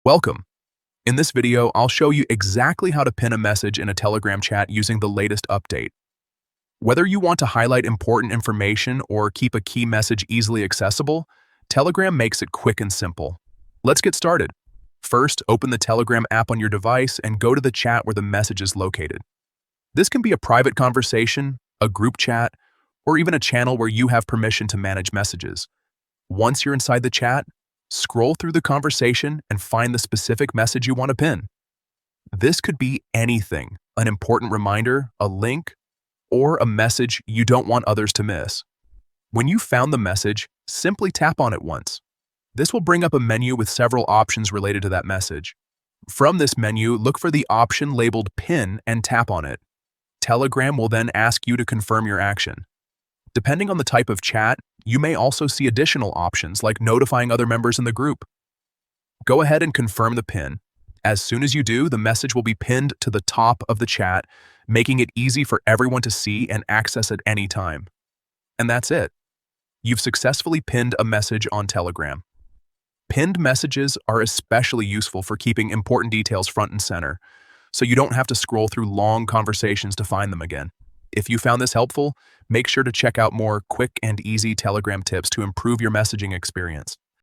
Welcome. In this video, I'll show you exactly how to pin a message in a Telegram chat using the latest update. Whether you want to highlight important information or keep a key message easily accessible, Telegram makes it quick and simple. Let's get started. First, open the Telegram app on your device and go to the chat where the message is located. This can be a private conversation, a group chat, or even a channel where you have permission to manage messages. Once you're inside the chat, scroll through the conversation and find the specific message you want to pin. This could be anything, an important reminder, a link, or a message you don't want others to miss. When you found the message, simply tap on it once. This will bring up a menu with several options related to that message. From this menu, look for the option labeled Pin and tap on it. Telegram will then ask you to confirm your action. Depending on the type of chat, you may also see additional options like notifying other members in the group. Go ahead and confirm the pin. As soon as you do, the message will be pinned to the top of the chat, making it easy for everyone to see and access at any time. And that's it. You've successfully pinned a message on Telegram. Pinned messages are especially useful for keeping important details front and center, so you don't have to scroll through long conversations to find them again. If you found this helpful, make sure to check out more quick and easy Telegram tips to improve your messaging experience.